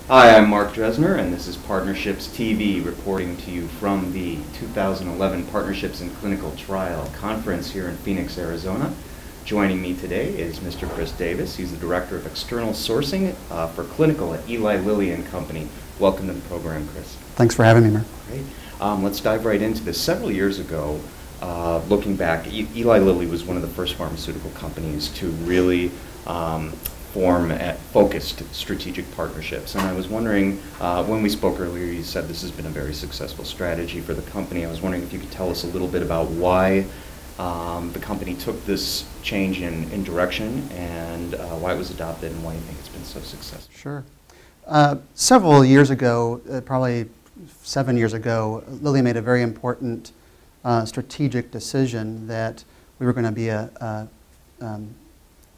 Hi, I'm Mark Dresner, and this is Partnerships TV, reporting to you from the 2011 Partnerships in Clinical Trial Conference here in Phoenix, Arizona. Joining me today is Mr. Chris Davis. He's the Director of External Sourcing for Clinical at Eli Lilly and Company. Welcome to the program, Chris. Thanks for having me, Mark. Great. Let's dive right into this. Several years ago, looking back, Eli Lilly was one of the first pharmaceutical companies to really form focused strategic partnerships. And I was wondering, when we spoke earlier, you said this has been a very successful strategy for the company. I was wondering if you could tell us a little bit about why the company took this change in direction and why it was adopted and why you think it's been so successful. Sure. Several years ago, probably 7 years ago, Lilly made a very important strategic decision that we were going to be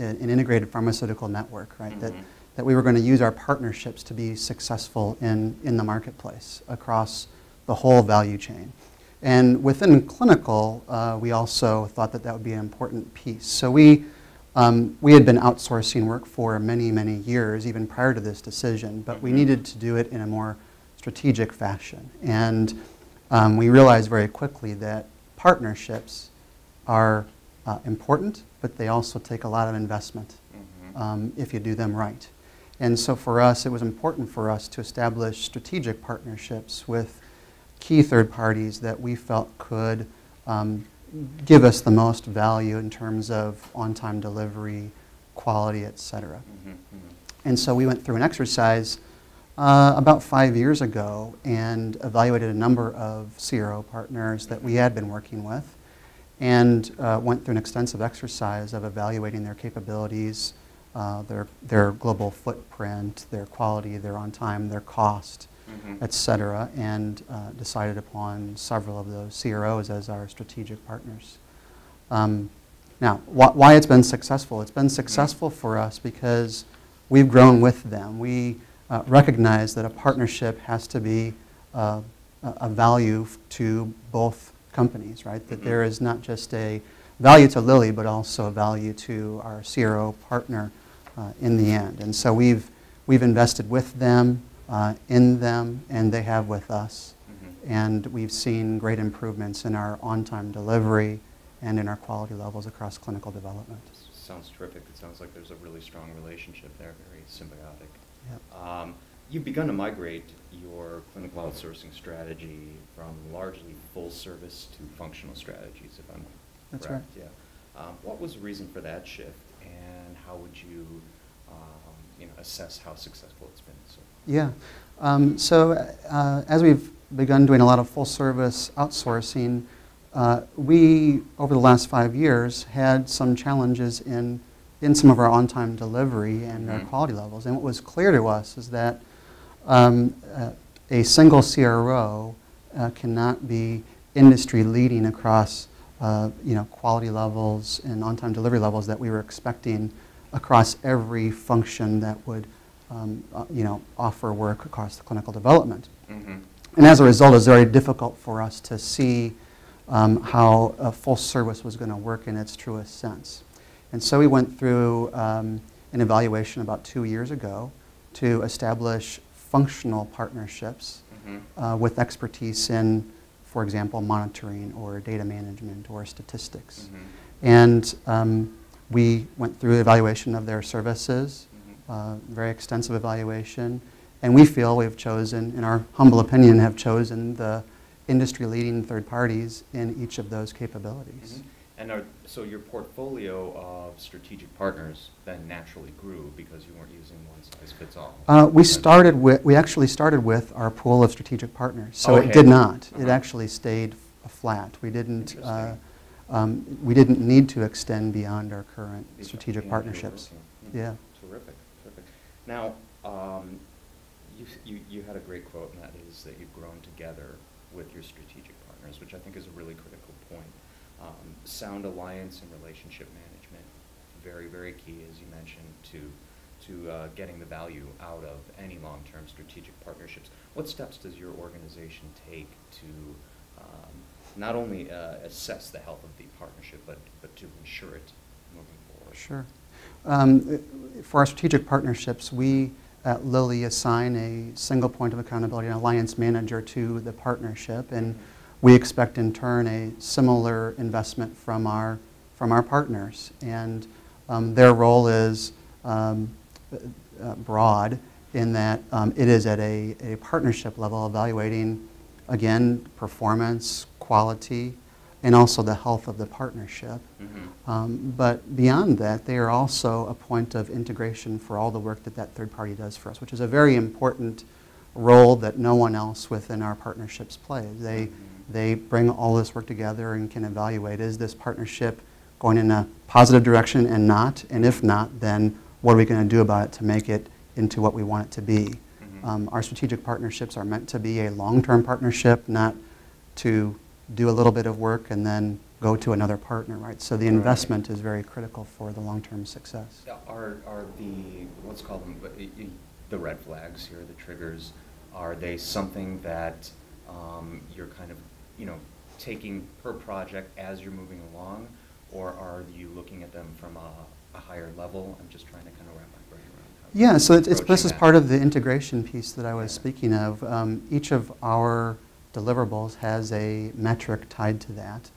an integrated pharmaceutical network, right? Mm-hmm. That we were going to use our partnerships to be successful in the marketplace across the whole value chain. And within clinical, we also thought that would be an important piece. So we had been outsourcing work for many, many years, even prior to this decision, but we needed to do it in a more strategic fashion. And we realized very quickly that partnerships are important, but they also take a lot of investment if you do them right. And so for us, it was important for us to establish strategic partnerships with key third parties that we felt could give us the most value in terms of on-time delivery, quality, et cetera. And so we went through an exercise about 5 years ago and evaluated a number of CRO partners that we had been working with, and went through an extensive exercise of evaluating their capabilities, their global footprint, their quality, their on time, their cost, et cetera, and decided upon several of those CROs as our strategic partners. Now, why it's been successful? It's been successful for us because we've grown with them. We recognize that a partnership has to be a value to both companies, right? That there is not just a value to Lilly, but also a value to our CRO partner in the end. And so we've invested with them, in them, and they have with us. And we've seen great improvements in our on-time delivery and in our quality levels across clinical development. Sounds terrific. It sounds like there's a really strong relationship there, very symbiotic. Yep. You've begun to migrate your clinical outsourcing strategy from largely full service to functional strategies, if I'm That's correct. right. Yeah. What was the reason for that shift, and how would you, assess how successful it's been? So. Yeah. As we've begun doing a lot of full service outsourcing, we, over the last 5 years, had some challenges in some of our on-time delivery and our quality levels. And what was clear to us is that a single CRO cannot be industry leading across quality levels and on-time delivery levels that we were expecting across every function that would offer work across the clinical development. And as a result, it's very difficult for us to see how a full service was going to work in its truest sense. And so we went through an evaluation about 2 years ago to establish functional partnerships with expertise in, for example, monitoring or data management or statistics. And we went through evaluation of their services, very extensive evaluation, and we feel we've chosen, in our humble opinion, have chosen the industry-leading third parties in each of those capabilities. And so your portfolio of strategic partners then naturally grew because you weren't using one size fits all. We actually started with our pool of strategic partners, so it did not. It actually stayed flat. We didn't need to extend beyond our current strategic partnerships. Yeah. Terrific. Now, you had a great quote, and that is that you've grown together with your strategic partners, which I think is a really critical point. Sound alliance and relationship management, very, very key, as you mentioned, to getting the value out of any long-term strategic partnerships. What steps does your organization take to not only assess the health of the partnership, but to ensure it moving forward? Sure. For our strategic partnerships, we at Lilly assign a single point of accountability, an alliance manager to the partnership, and we expect in turn a similar investment from our partners. And their role is broad in that it is at a partnership level evaluating, again, performance, quality, and also the health of the partnership. But beyond that, they are also a point of integration for all the work that that third party does for us, which is a very important role that no one else within our partnerships plays. They bring all this work together and can evaluate, is this partnership going in a positive direction and not? And if not, then what are we going to do about it to make it into what we want it to be? Our strategic partnerships are meant to be a long-term partnership, not to do a little bit of work and then go to another partner, right? So the investment is very critical for the long-term success. Are the, let's call them the red flags here, the triggers, are they something that you're kind of, taking per project as you're moving along, or are you looking at them from a higher level? I'm just trying to kind of wrap my brain around how Yeah, so this is part of the integration piece that I was speaking of. Each of our deliverables has a metric tied to that.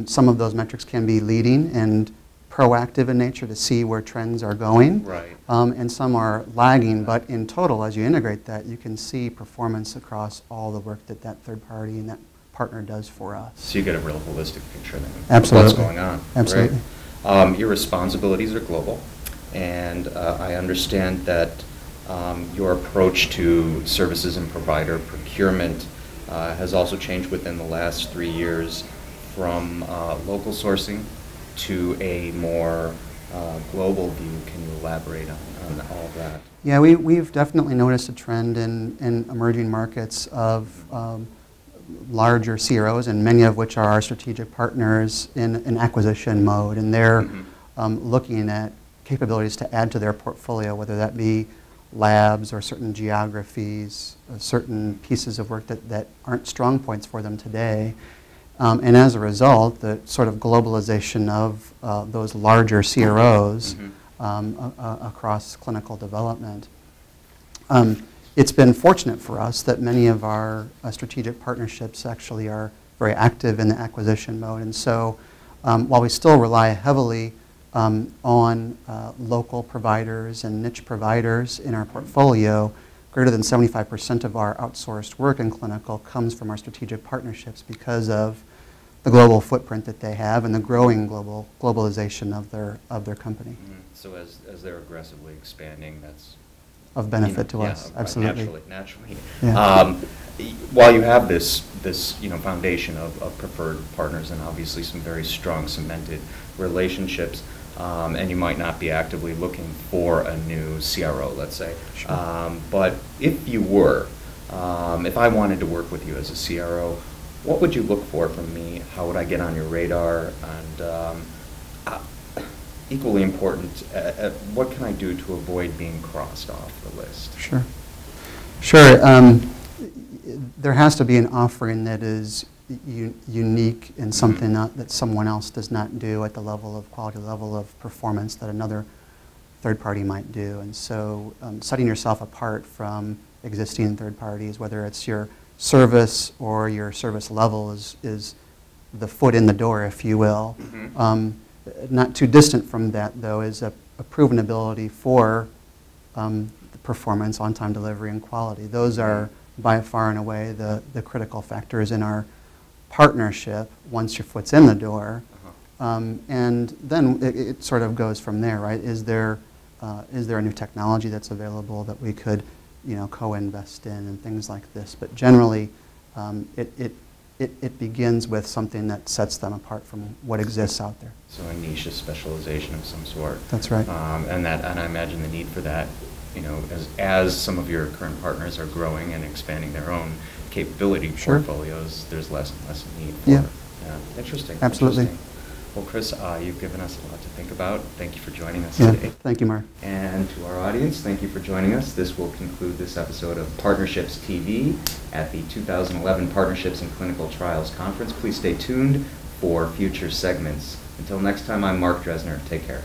Some of those metrics can be leading and proactive in nature to see where trends are going, and some are lagging, but in total, as you integrate that, you can see performance across all the work that that third party and that partner does for us. So you get a real holistic picture then of what's going on. Absolutely. Right? Your responsibilities are global, and I understand that your approach to services and provider procurement has also changed within the last 3 years from local sourcing to a more global view. Can you elaborate on all of that? Yeah, we've definitely noticed a trend in emerging markets of larger CROs, and many of which are our strategic partners in an acquisition mode, and they're looking at capabilities to add to their portfolio, whether that be labs or certain geographies, certain pieces of work that aren't strong points for them today. And as a result, the sort of globalization of those larger CROs across clinical development. It's been fortunate for us that many of our strategic partnerships actually are very active in the acquisition mode. And so while we still rely heavily on local providers and niche providers in our portfolio, greater than 75% of our outsourced work in clinical comes from our strategic partnerships because of the global footprint that they have and the growing globalization of their company. So as they're aggressively expanding, that's of benefit to us, absolutely. Naturally. Yeah. While you have this foundation of preferred partners and obviously some very strong cemented relationships, and you might not be actively looking for a new CRO, let's say. Sure. But if you were, if I wanted to work with you as a CRO, what would you look for from me? How would I get on your radar? And equally important, what can I do to avoid being crossed off the list? Sure. Sure. There has to be an offering that is unique and something that someone else does not do at the level of quality, level of performance that another third party might do. And so setting yourself apart from existing third parties, whether it's your service or your service level, is the foot in the door, if you will. Not too distant from that, though, is a proven ability for the performance, on-time delivery, and quality. Those are by far and away the critical factors in our partnership once your foot's in the door. And then it sort of goes from there, right? Is there a new technology that's available that we could co-invest in and things like this? But generally, it begins with something that sets them apart from what exists out there. So a niche specialization of some sort. That's right. And I imagine the need for that, as some of your current partners are growing and expanding their own capability portfolios, there's less and less need for. Yeah. Interesting. Absolutely. Interesting. Well, Chris, you've given us a lot to think about. Thank you for joining us today. Thank you, Mark. And to our audience, thank you for joining us. This will conclude this episode of Partnerships TV at the 2011 Partnerships in Clinical Trials Conference. Please stay tuned for future segments. Until next time, I'm Mark Dresner. Take care.